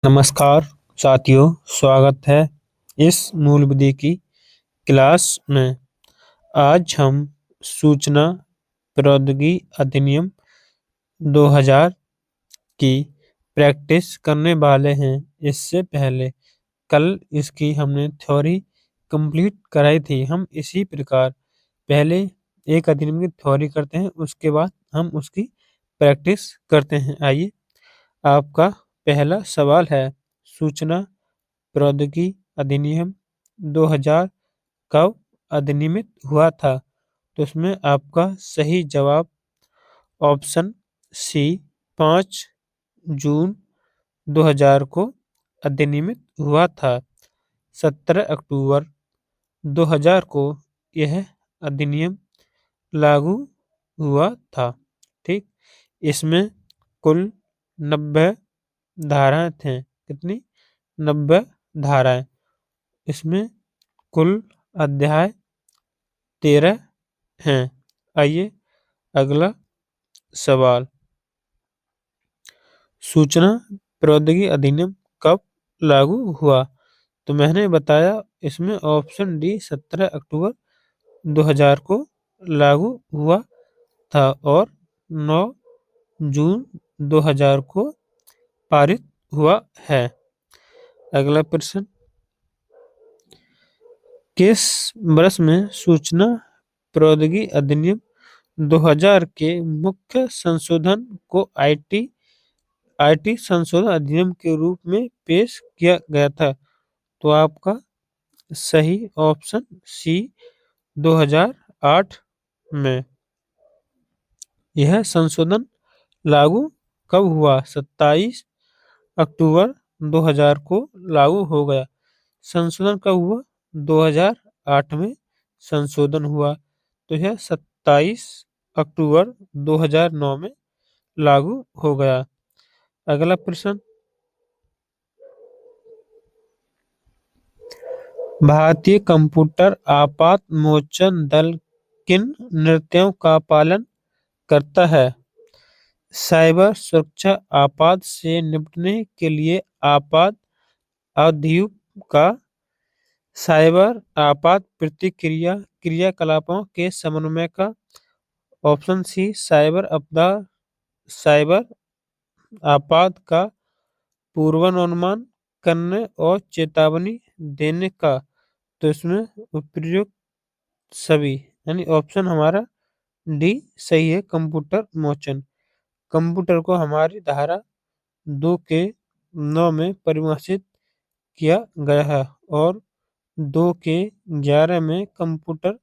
नमस्कार साथियों, स्वागत है इस मूलविधि की क्लास में। आज हम सूचना प्रौद्योगिकी अधिनियम 2000 की प्रैक्टिस करने वाले हैं। इससे पहले कल इसकी हमने थ्योरी कंप्लीट कराई थी। हम इसी प्रकार पहले एक अधिनियम की थ्योरी करते हैं, उसके बाद हम उसकी प्रैक्टिस करते हैं। आइए, आपका पहला सवाल है, सूचना प्रौद्योगिकी अधिनियम 2000 कब अधिनियमित हुआ था? तो इसमें आपका सही जवाब ऑप्शन सी 5 जून 2000 को अधिनियमित हुआ था। 17 अक्टूबर 2000 को यह अधिनियम लागू हुआ था। ठीक, इसमें कुल 90 धाराएं थे। कितनी? 90 धाराएं। इसमें कुल अध्याय 13 हैं। आइए, अगला सवाल, सूचना प्रौद्योगिकी अधिनियम कब लागू हुआ? तो मैंने बताया इसमें ऑप्शन डी 17 अक्टूबर 2000 को लागू हुआ था और 9 जून 2000 को पारित हुआ है। अगला प्रश्न, किस वर्ष में सूचना प्रौद्योगिकी अधिनियम 2000 के मुख्य संशोधन को आईटी संशोधन अधिनियम के रूप में पेश किया गया था? तो आपका सही ऑप्शन सी 2008 में। यह संशोधन लागू कब हुआ? 27 अक्टूबर 2000 को लागू हो गया। संशोधन कब हुआ? 2008 में संशोधन हुआ। तो यह 27 अक्टूबर 2009 में लागू हो गया। अगला प्रश्न, भारतीय कंप्यूटर आपात मोचन दल किन नीतियों का पालन करता है? साइबर सुरक्षा आपात से निपटने के लिए आपात अधिनियम का साइबर आपात प्रतिक्रिया क्रियाकलापों के समन्वय का। ऑप्शन सी साइबर आपात का पूर्वानुमान करने और चेतावनी देने का। तो इसमें उपयुक्त सभी, यानी ऑप्शन हमारा डी सही है, कंप्यूटर मोचन। कंप्यूटर को हमारी धारा 2 के 9 में परिभाषित किया गया है और 2 के 11 में कंप्यूटर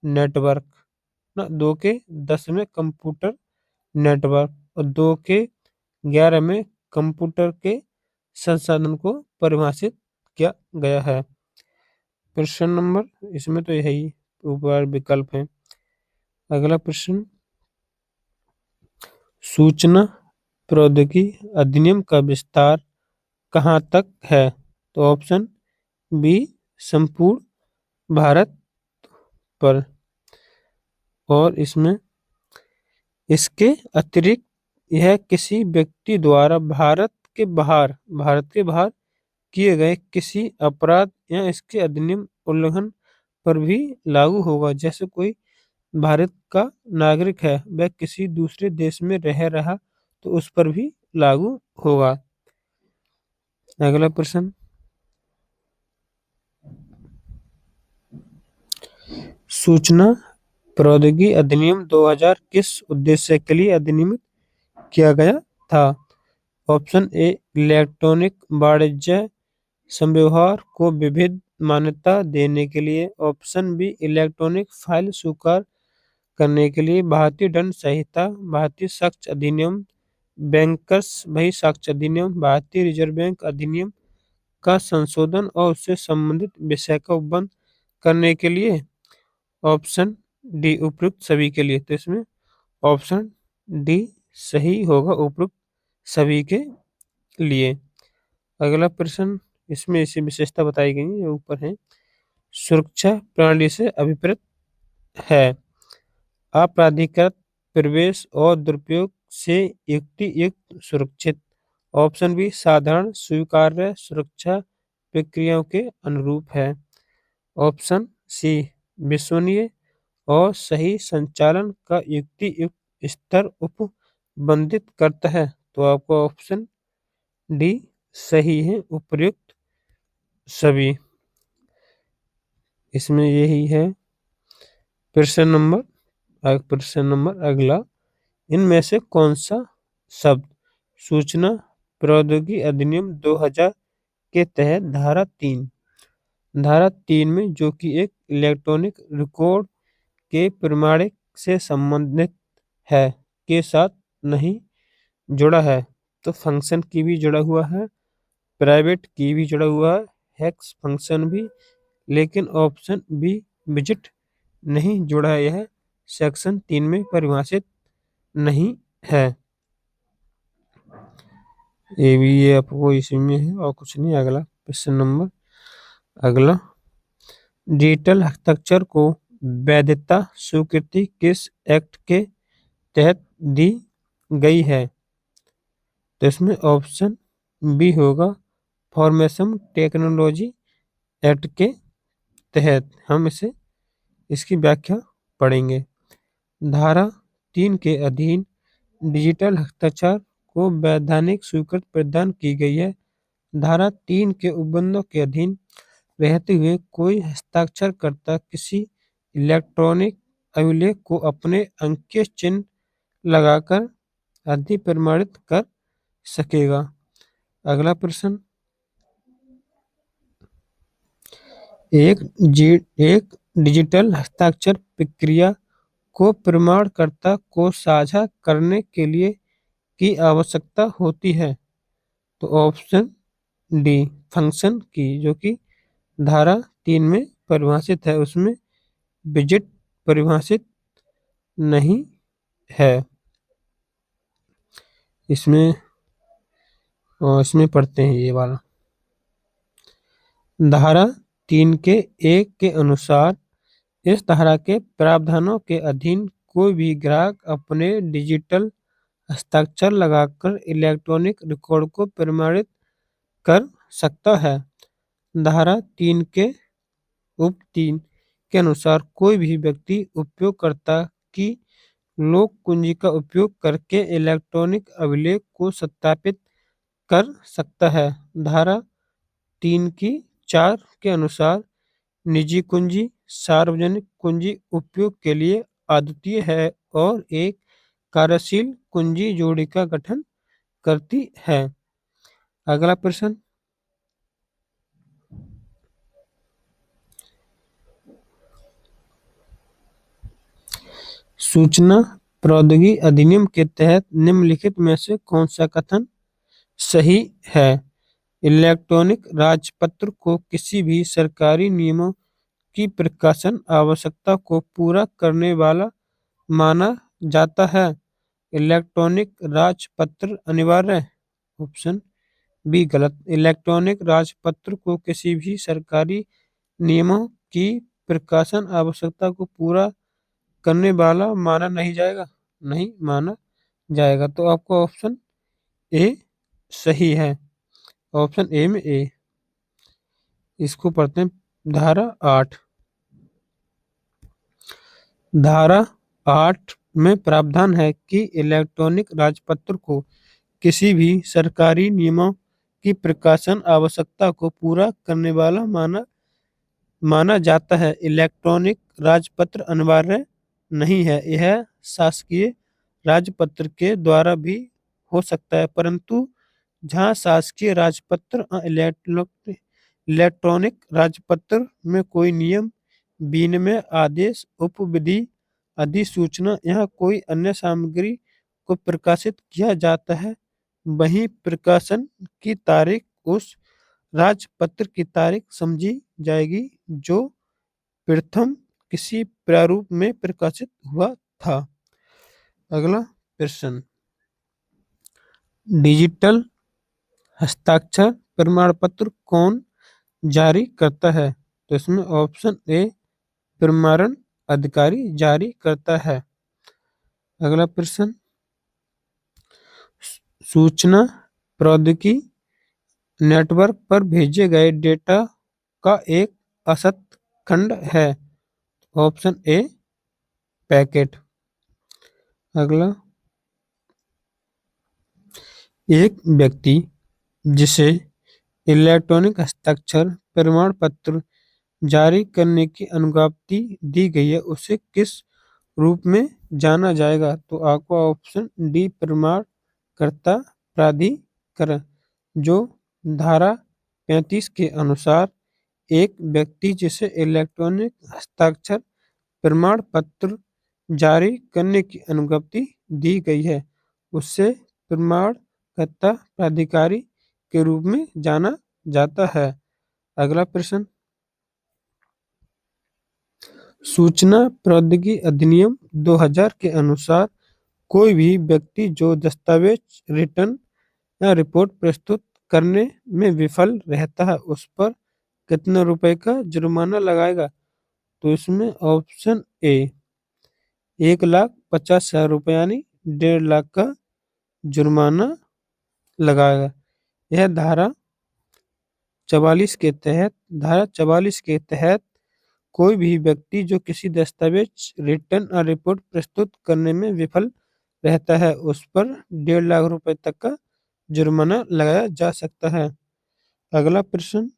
नेटवर्क, 2 के 10 में कंप्यूटर नेटवर्क और 2 के 11 में कंप्यूटर के संसाधन को परिभाषित किया गया है। प्रश्न नंबर, इसमें तो यही ऊपर विकल्प है। अगला प्रश्न, सूचना प्रौद्योगिकी अधिनियम का विस्तार कहाँ तक है? तो ऑप्शन बी संपूर्ण भारत पर, और इसमें इसके अतिरिक्त यह किसी व्यक्ति द्वारा भारत के बाहर किए गए किसी अपराध या इसके अधिनियम उल्लंघन पर भी लागू होगा। जैसे कोई भारत का नागरिक है, वह किसी दूसरे देश में रह रहा, तो उस पर भी लागू होगा। अगला प्रश्न, सूचना प्रौद्योगिकी अधिनियम 2000 किस उद्देश्य के लिए अधिनियमित किया गया था? ऑप्शन ए इलेक्ट्रॉनिक वाणिज्य संव्यवहार को विविध मान्यता देने के लिए। ऑप्शन बी इलेक्ट्रॉनिक फाइल स्वीकार करने के लिए। भारतीय दंड संहिता, भारतीय साक्ष्य अधिनियम, बैंकर्स बही साक्ष्य अधिनियम, भारतीय रिजर्व बैंक अधिनियम का संशोधन और उससे संबंधित विषय का उपबंध करने के लिए। ऑप्शन डी उपयुक्त सभी के लिए। तो इसमें ऑप्शन डी सही होगा, उपयुक्त सभी के लिए। अगला प्रश्न, इसमें इसी विशेषता बताई गई है, ऊपर है, सुरक्षा प्रणाली से अभिप्रेत है। अपराधिकृत प्रवेश और दुरुपयोग से युक्त सुरक्षित ऑप्शन बी साधारण स्वीकार्य सुरक्षा प्रक्रियाओं के अनुरूप है। ऑप्शन सी विश्वसनीय और सही संचालन का युक्ति युक्त स्तर उपबंधित करता है। तो आपका ऑप्शन डी सही है, उपर्युक्त सभी। इसमें यही है। प्रश्न नंबर अगला, इनमें से कौन सा शब्द सूचना प्रौद्योगिकी अधिनियम 2000 के तहत धारा 3 में, जो कि एक इलेक्ट्रॉनिक रिकॉर्ड के प्रमाणिक से संबंधित है, के साथ नहीं जुड़ा है? तो फंक्शन की भी जुड़ा हुआ है, प्राइवेट की भी जुड़ा हुआ है, हेक्स फंक्शन भी, लेकिन ऑप्शन बी विजिट नहीं जुड़ा है। यह सेक्शन 3 में परिभाषित नहीं है। ये आपको इसमें है और कुछ नहीं। अगला प्रश्न नंबर अगला, डिजिटल हस्ताक्षर को वैधता स्वीकृति किस एक्ट के तहत दी गई है? तो इसमें ऑप्शन बी होगा फॉर्मेशन टेक्नोलॉजी एक्ट के तहत। हम इसकी व्याख्या पढ़ेंगे। धारा 3 के अधीन डिजिटल हस्ताक्षर को वैधानिक स्वीकृति प्रदान की गई है। धारा 3 के उपबंधों के अधीन रहते हुए कोई हस्ताक्षरकर्ता किसी इलेक्ट्रॉनिक अभिलेख को अपने अंकीय चिन्ह लगाकर अधिप्रमाणित कर सकेगा। अगला प्रश्न, एक डिजिटल हस्ताक्षर प्रक्रिया को प्रमाणकर्ता को साझा करने के लिए की आवश्यकता होती है। तो ऑप्शन डी फंक्शन की, जो कि धारा 3 में परिभाषित है, उसमें विजिट परिभाषित नहीं है। इसमें पढ़ते हैं ये वाला। धारा 3 के 1 के अनुसार इस धारा के प्रावधानों के अधीन कोई भी ग्राहक अपने डिजिटल हस्ताक्षर लगाकर इलेक्ट्रॉनिक रिकॉर्ड को प्रमाणित कर सकता है। धारा 3 के उप 3 के अनुसार कोई भी व्यक्ति उपयोगकर्ता की लोक कुंजी का उपयोग करके इलेक्ट्रॉनिक अभिलेख को सत्यापित कर सकता है। धारा 3 की 4 के अनुसार निजी कुंजी सार्वजनिक कुंजी उपयोग के लिए अद्वितीय है और एक कार्यशील कुंजी जोड़ी का गठन करती है। अगला प्रश्न, सूचना प्रौद्योगिकी अधिनियम के तहत निम्नलिखित में से कौन सा कथन सही है? इलेक्ट्रॉनिक राजपत्र को किसी भी सरकारी नियमों की प्रकाशन आवश्यकता को पूरा करने वाला माना जाता है। इलेक्ट्रॉनिक राजपत्र अनिवार्य? ऑप्शन बी गलत। इलेक्ट्रॉनिक राजपत्र को किसी भी सरकारी नियमों की प्रकाशन आवश्यकता को पूरा करने वाला माना नहीं जाएगा। तो आपका ऑप्शन ए सही है। ऑप्शन ए में ए। इसको पढ़ते हैं। धारा 8 में प्रावधान है कि इलेक्ट्रॉनिक राजपत्र को किसी भी सरकारी नियमों की प्रकाशन आवश्यकता को पूरा करने वाला माना जाता है। इलेक्ट्रॉनिक राजपत्र अनिवार्य नहीं है। यह शासकीय राजपत्र के द्वारा भी हो सकता है, परंतु जहां शासकीय राजपत्र इलेक्ट्रॉनिक राजपत्र में कोई नियम विनिमय आदेश उपविधि अधिसूचना या कोई अन्य सामग्री को प्रकाशित किया जाता है, वहीं प्रकाशन की तारीख उस राजपत्र की तारीख समझी जाएगी जो प्रथम किसी प्रारूप में प्रकाशित हुआ था। अगला प्रश्न, डिजिटल हस्ताक्षर प्रमाण पत्र कौन जारी करता है? तो इसमें ऑप्शन ए प्रमाणन अधिकारी जारी करता है। अगला प्रश्न, सूचना प्रौद्योगिकी नेटवर्क पर भेजे गए डेटा का एक असत खंड है? Option A packet. अगला, एक व्यक्ति जिसे इलेक्ट्रॉनिक हस्ताक्षर प्रमाण पत्र जारी करने की अनुज्ञप्ति दी गई है उसे किस रूप में जाना जाएगा? तो आपका ऑप्शन डी प्रमाणकर्ता प्राधिकरण। जो धारा 35 के अनुसार एक व्यक्ति जिसे इलेक्ट्रॉनिक हस्ताक्षर प्रमाण पत्र जारी करने की अनुज्ञप्ति दी गई है उससे प्रमाणकर्ता प्राधिकारी के रूप में जाना जाता है। अगला प्रश्न, सूचना प्रौद्योगिकी अधिनियम 2000 के अनुसार कोई भी व्यक्ति जो दस्तावेज रिटर्न या रिपोर्ट प्रस्तुत करने में विफल रहता है उस पर कितने रुपए का जुर्माना लगाएगा? तो इसमें ऑप्शन ए 1,50,000 रुपये यानी 1.5 लाख का जुर्माना लगाएगा। यह धारा 44 के तहत कोई भी व्यक्ति जो किसी दस्तावेज रिटर्न और रिपोर्ट प्रस्तुत करने में विफल रहता है उस पर 1.5 लाख रुपए तक का जुर्माना लगाया जा सकता है। अगला प्रश्न,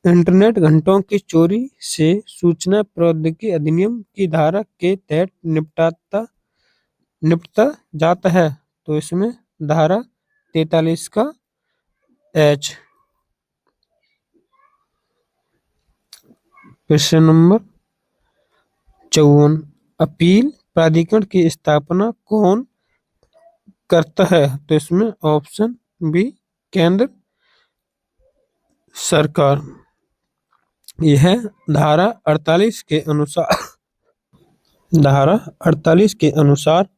इंटरनेट घंटों की चोरी से सूचना प्रौद्योगिकी अधिनियम की धारा के तहत निपटा जाता है? तो इसमें धारा 43 का एच। प्रश्न नंबर 54, अपील प्राधिकरण की स्थापना कौन करता है? तो इसमें ऑप्शन बी केंद्र सरकार। यह धारा 48 के अनुसार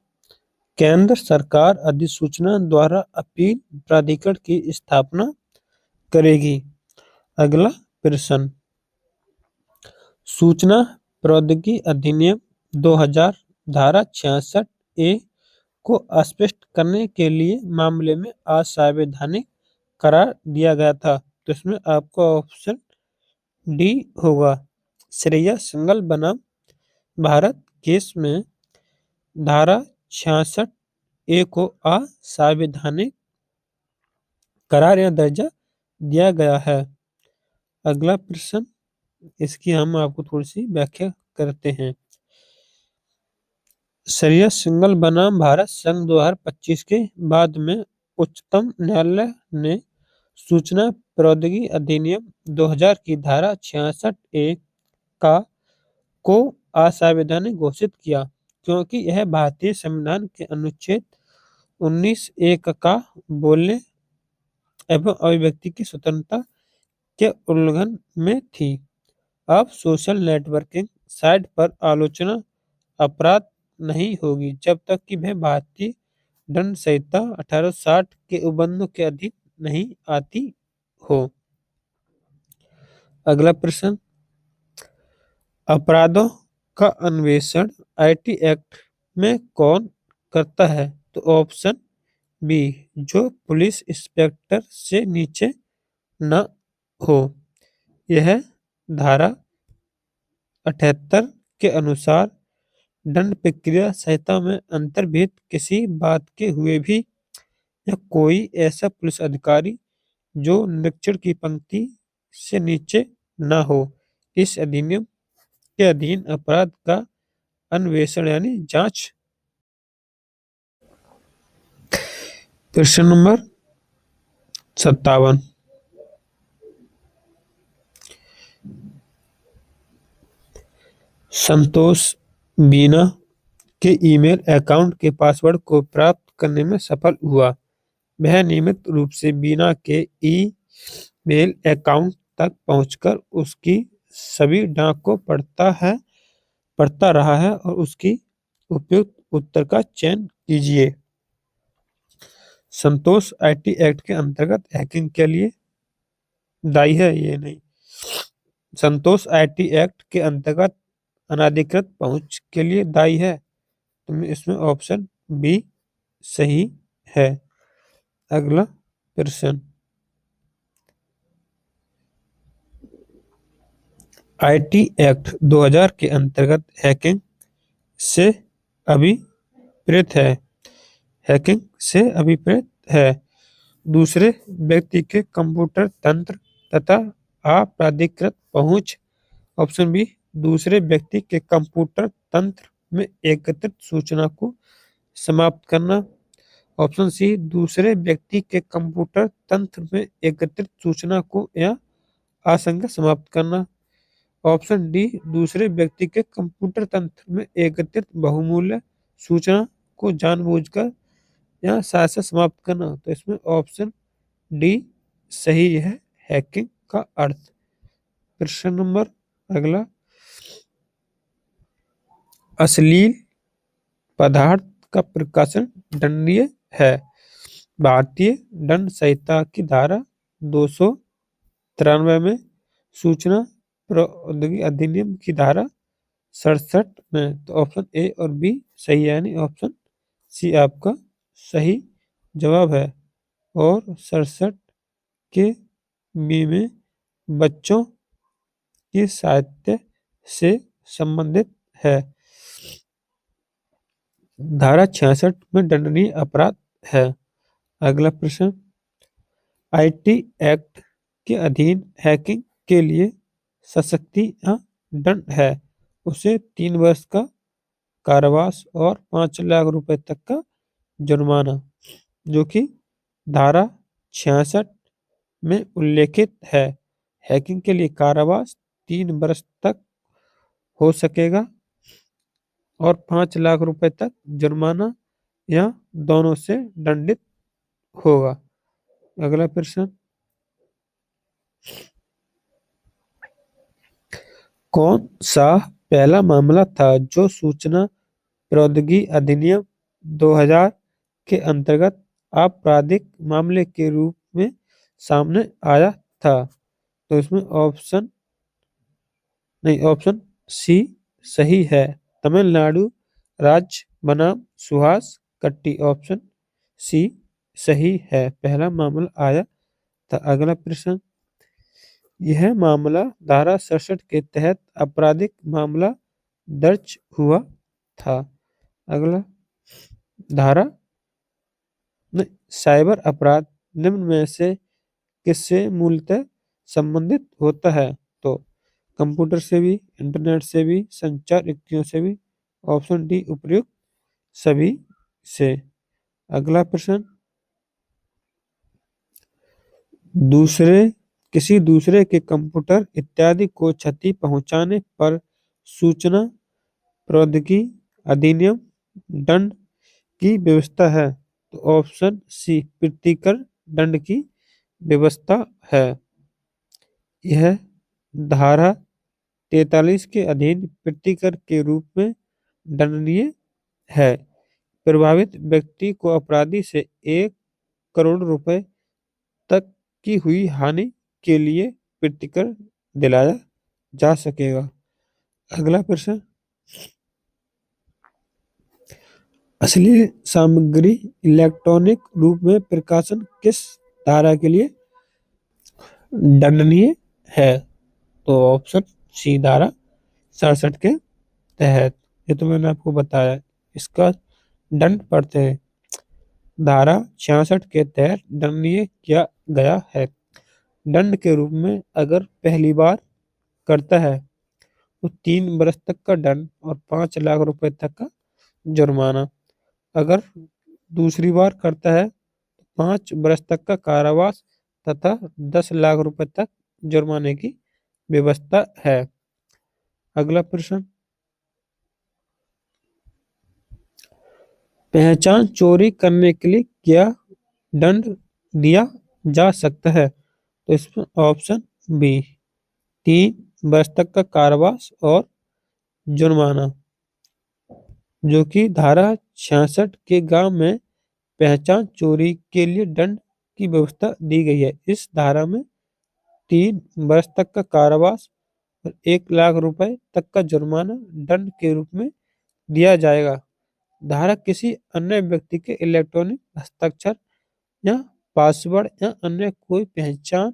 केंद्र सरकार अधिसूचना द्वारा अपील प्राधिकरण की स्थापना करेगी। अगला प्रश्न, सूचना प्रौद्योगिकी अधिनियम 2000 धारा 66 ए को स्पष्ट करने के लिए मामले में असंवैधानिक करार दिया गया था। तो इसमें आपका ऑप्शन डी होगा। श्रेया संगल बनाम भारत केस में धारा 66 ए को असंवैधानिक करार या दर्जा दिया गया है। अगला प्रश्न, इसकी हम आपको थोड़ी सी व्याख्या करते हैं। श्रेया संगल बनाम भारत संघ 2025 के बाद में उच्चतम न्यायालय ने सूचना प्रौद्योगिकी अधिनियम 2000 की धारा 66 ए को असंवैधानिक घोषित किया क्योंकि यह भारतीय संविधान के अनुच्छेद 19(1) का बोलने एवं अभिव्यक्ति की स्वतंत्रता के उल्लंघन में थी। अब सोशल नेटवर्किंग साइट पर आलोचना अपराध नहीं होगी जब तक कि वह भारतीय दंड संहिता 1860 के उबंधों के अधीन नहीं आती हो। अगला प्रश्न, अपराधों का अन्वेषण आईटी एक्ट में कौन करता है? तो ऑप्शन बी जो पुलिस इंस्पेक्टर से नीचे न हो। यह धारा 78 के अनुसार दंड प्रक्रिया संहिता में अंतर्भित किसी बात के हुए भी या कोई ऐसा पुलिस अधिकारी जो निरीक्षण की पंक्ति से नीचे न हो इस अधिनियम के अधीन अपराध का अन्वेषण यानी जांच। प्रश्न नंबर 57, संतोष बीना के ईमेल अकाउंट के पासवर्ड को प्राप्त करने में सफल हुआ। वह नियमित रूप से बीना के ईमेल अकाउंट तक पहुंचकर उसकी सभी डाक को पढ़ता रहा है और उसकी उपयुक्त उत्तर का चयन कीजिए। संतोष आईटी एक्ट के अंतर्गत हैकिंग के लिए दायी है? ये नहीं। संतोष आईटी एक्ट के अंतर्गत अनाधिकृत पहुंच के लिए दायी है? तो इसमें ऑप्शन बी सही है। अगला प्रश्न, आईटी एक्ट 2000 के अंतर्गत हैकिंग से अभिप्रेत है। हैकिंग से अभिप्रेत है दूसरे व्यक्ति के कंप्यूटर तंत्र तथा अप्राधिकृत पहुंच। ऑप्शन बी, दूसरे व्यक्ति के कंप्यूटर तंत्र में एकत्रित सूचना को समाप्त करना। ऑप्शन सी, दूसरे व्यक्ति के कंप्यूटर तंत्र में एकत्रित सूचना को या आशंका समाप्त करना। ऑप्शन डी, दूसरे व्यक्ति के कंप्यूटर तंत्र में एकत्रित बहुमूल्य सूचना को जानबूझकर या साजिश समाप्त करना। तो इसमें ऑप्शन डी सही है, हैकिंग का अर्थ। प्रश्न नंबर अगला, अश्लील पदार्थ का प्रकाशन दंडनीय है। भारतीय दंड संहिता की धारा 293 में, सूचना प्रौद्योगिकी अधिनियम की धारा 67 में। तो ऑप्शन ए और बी सही है, यानी ऑप्शन सी आपका सही जवाब है। और 67 के बी में बच्चों की साहित्य से संबंधित है। धारा 66 में दंडनीय अपराध है। अगला प्रश्न, आईटी एक्ट के अधीन हैकिंग के लिए सशक्ति दंड है। उसे 3 वर्ष का कारावास और 5 लाख रुपए तक का जुर्माना, जो कि धारा 66 में उल्लेखित है। हैकिंग के लिए कारावास 3 वर्ष तक हो सकेगा और 5 लाख रुपए तक जुर्माना या दोनों से दंडित होगा। अगला प्रश्न, कौन सा पहला मामला था जो सूचना प्रौद्योगिकी अधिनियम 2000 के अंतर्गत आपराधिक मामले के रूप में सामने आया था? तो इसमें ऑप्शन सी सही है, तमिलनाडु राज्य बनाम सुहास कट्टी। ऑप्शन सी सही है, पहला मामला आया था। अगला प्रश्न, यह मामला धारा 67 के तहत आपराधिक मामला दर्ज हुआ था। अगला, धारा साइबर अपराध निम्न में से किससे मूलतः संबंधित होता है? तो कंप्यूटर से भी, इंटरनेट से भी, संचार युक्तियों से भी। ऑप्शन डी उपयुक्त सभी से। अगला प्रश्न, किसी दूसरे के कंप्यूटर इत्यादि को क्षति पहुंचाने पर सूचना प्रौद्योगिकी अधिनियम दंड की व्यवस्था है। तो ऑप्शन सी प्रतिकर दंड की व्यवस्था है। यह धारा 43 के अधीन प्रतिकर के रूप में दंडनीय है। प्रभावित व्यक्ति को अपराधी से 1 करोड़ रुपए तक की हुई हानि के लिए प्रतिकर दिलाया जा सकेगा। अगला प्रश्न, अश्लील सामग्री इलेक्ट्रॉनिक रूप में प्रकाशन किस धारा के लिए दंडनीय है? तो ऑप्शन सी धारा 67 के तहत। ये तो मैंने आपको बताया, इसका दंड पड़ते हैं। धारा 66 के तहत दंडनीय किया गया है। दंड के रूप में अगर पहली बार करता है तो 3 वर्ष तक का दंड और 5 लाख रुपए तक का जुर्माना। अगर दूसरी बार करता है तो 5 वर्ष तक का कारावास तथा 10 लाख रुपए तक जुर्माने की व्यवस्था है। अगला प्रश्न, पहचान चोरी करने के लिए क्या दंड दिया जा सकता है? तो इसमें ऑप्शन बी 3 वर्ष तक का कारावास और जुर्माना, जो कि धारा 66 के गांव में पहचान चोरी के लिए दंड की व्यवस्था दी गई है। इस धारा में 3 वर्ष तक का कारावास और 1 लाख रुपए तक का जुर्माना दंड के रूप में दिया जाएगा। धारक किसी अन्य व्यक्ति के इलेक्ट्रॉनिक हस्ताक्षर या पासवर्ड या अन्य कोई पहचान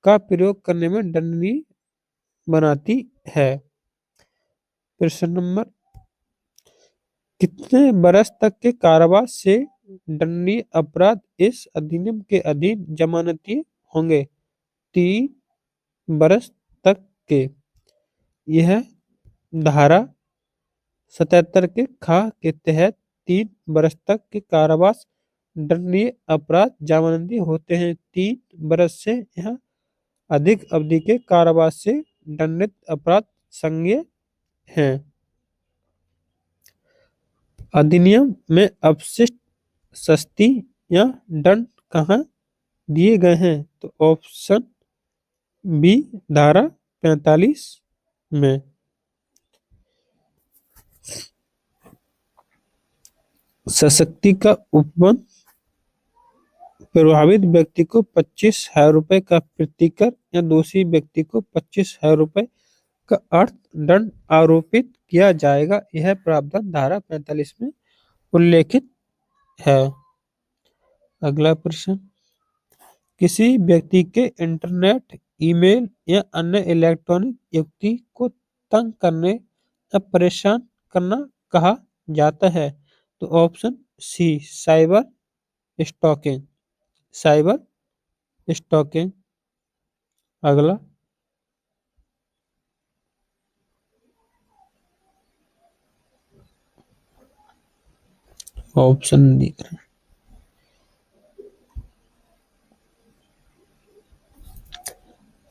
का प्रयोग करने में दंडनीय बनाती है। प्रश्न नंबर, कितने बरस तक के कारावास से दंडनीय अपराध इस अधिनियम के अधीन जमानती होंगे? 3 बरस तक के। यह धारा 77 के खा के तहत 3 बरस तक के कारावास दंडनीय अपराध जमानती होते हैं। 3 बरस से यह अधिक अवधि के कारावास से दंडित अपराध संज्ञेय हैं। अधिनियम में अपशिष्ट सस्ती या दंड कहाँ दिए गए हैं? तो ऑप्शन बी धारा 45 में। सशक्ति का उपबंध प्रभावित व्यक्ति को 25,000 रुपए का प्रतिकर या दोषी व्यक्ति को 25,000 रुपए का अर्थदंड आरोपित किया जाएगा। यह प्रावधान धारा 45 में उल्लेखित है। अगला प्रश्न, किसी व्यक्ति के इंटरनेट, ईमेल या अन्य इलेक्ट्रॉनिक युक्ति को तंग करने या परेशान करना कहा जाता है? तो option C cyber stalking. Cyber stalking. अगला, ऑप्शन दी,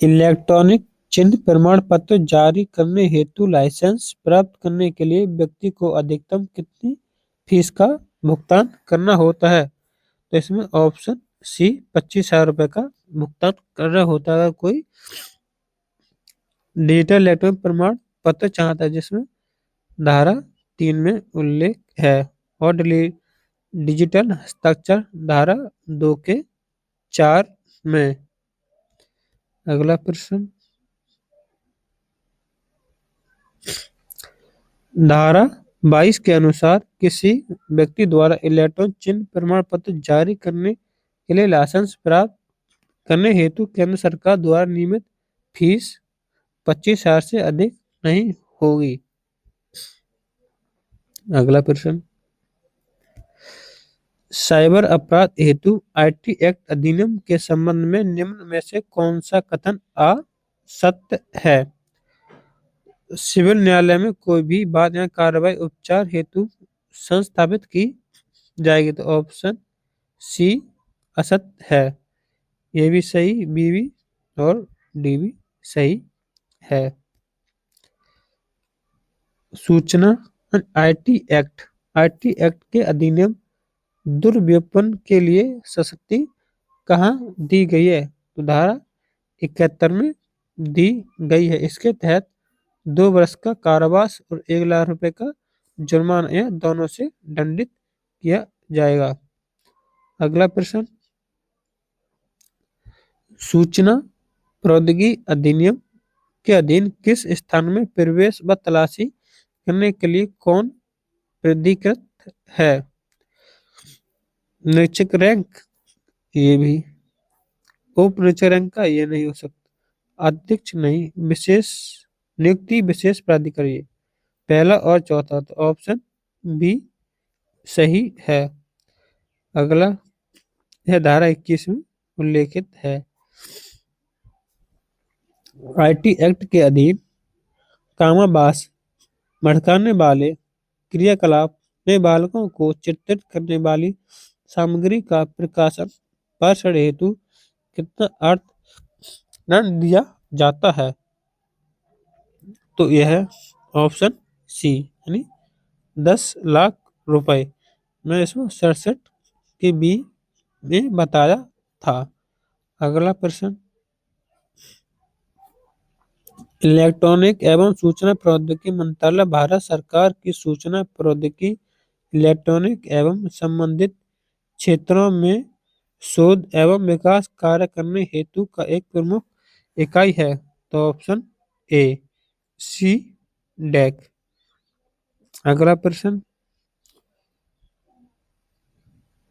इलेक्ट्रॉनिक चिन्ह प्रमाण पत्र जारी करने हेतु लाइसेंस प्राप्त करने के लिए व्यक्ति को अधिकतम कितनी फीस का भुगतान करना होता है? तो इसमें ऑप्शन सी 25,000 रुपए का भुगतान करना होता है अगर कोई डिजिटल इलेक्ट्रॉनिक प्रमाण पत्र चाहता है, जिसमें धारा 3 में उल्लेख है, और डिजिटल हस्ताक्षर धारा 2 के 4 में। अगला प्रश्न, धारा 22 के अनुसार किसी व्यक्ति द्वारा इलेक्ट्रॉनिक चिन्ह प्रमाण पत्र जारी करने के लिए लाइसेंस प्राप्त करने हेतु केंद्र सरकार द्वारा नियमित फीस 25,000 से अधिक नहीं होगी। अगला प्रश्न, साइबर अपराध हेतु आईटी एक्ट अधिनियम के संबंध में निम्न में से कौन सा कथन असत्य है? सिविल न्यायालय में कोई भी बात या कार्रवाई उपचार हेतु संस्थापित की जाएगी। तो ऑप्शन सी असत्य है। ये भी सही, बी भी और डी भी सही है। सूचना आईटी एक्ट के अधिनियम दुर्व्यापन के लिए सशक्ति कहाँ दी गई है? तो धारा 71 में दी गई है। इसके तहत 2 वर्ष का कारावास और 1 लाख रुपए का जुर्माना या दोनों से दंडित किया जाएगा। अगला प्रश्न, सूचना प्रौद्योगिकी अधिनियम के अधीन किस स्थान में प्रवेश व तलाशी करने के लिए कौन प्राधिकृत है? निरीक्षक रैंक, ये भी। उप निरीक्षक रैंक का ये नहीं हो सकता। अध्यक्ष नहीं, विशेष नियुक्ति विशेष प्राधिकारी, पहला और चौथा। तो ऑप्शन बी सही है। अगला, यह धारा 21 में उल्लेखित है। आईटी एक्ट के अधीन कामावास भड़काने वाले क्रियाकलाप में बालकों को चित्रित करने वाली सामग्री का प्रकाशन भाषण हेतु कितना अर्थदंड दिया जाता है? तो यह ऑप्शन सी यानी 10 लाख रुपए में 1967 के बी में बताया था। अगला प्रश्न, इलेक्ट्रॉनिक एवं सूचना प्रौद्योगिकी मंत्रालय भारत सरकार की सूचना प्रौद्योगिकी, इलेक्ट्रॉनिक एवं संबंधित क्षेत्रों में शोध एवं विकास कार्य करने हेतु का एक प्रमुख इकाई है। तो ऑप्शन ए सी डैक। अगला प्रश्न,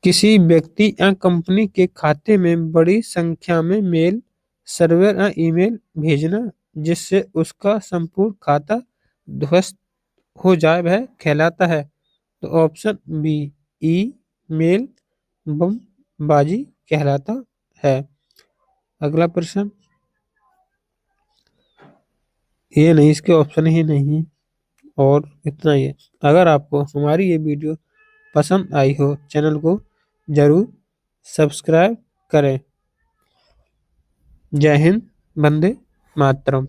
किसी व्यक्ति या कंपनी के खाते में बड़ी संख्या में मेल, सर्वर या ईमेल भेजना जिससे उसका संपूर्ण खाता ध्वस्त हो जाए वह कहलाता है। तो ऑप्शन बी, ई मेल बमबाजी कहलाता है। अगला प्रश्न, ये नहीं, इसके ऑप्शन ही नहीं है। और इतना ही है। अगर आपको हमारी ये वीडियो पसंद आई हो, चैनल को जरूर सब्सक्राइब करें। जय हिंद, वंदे मातरम।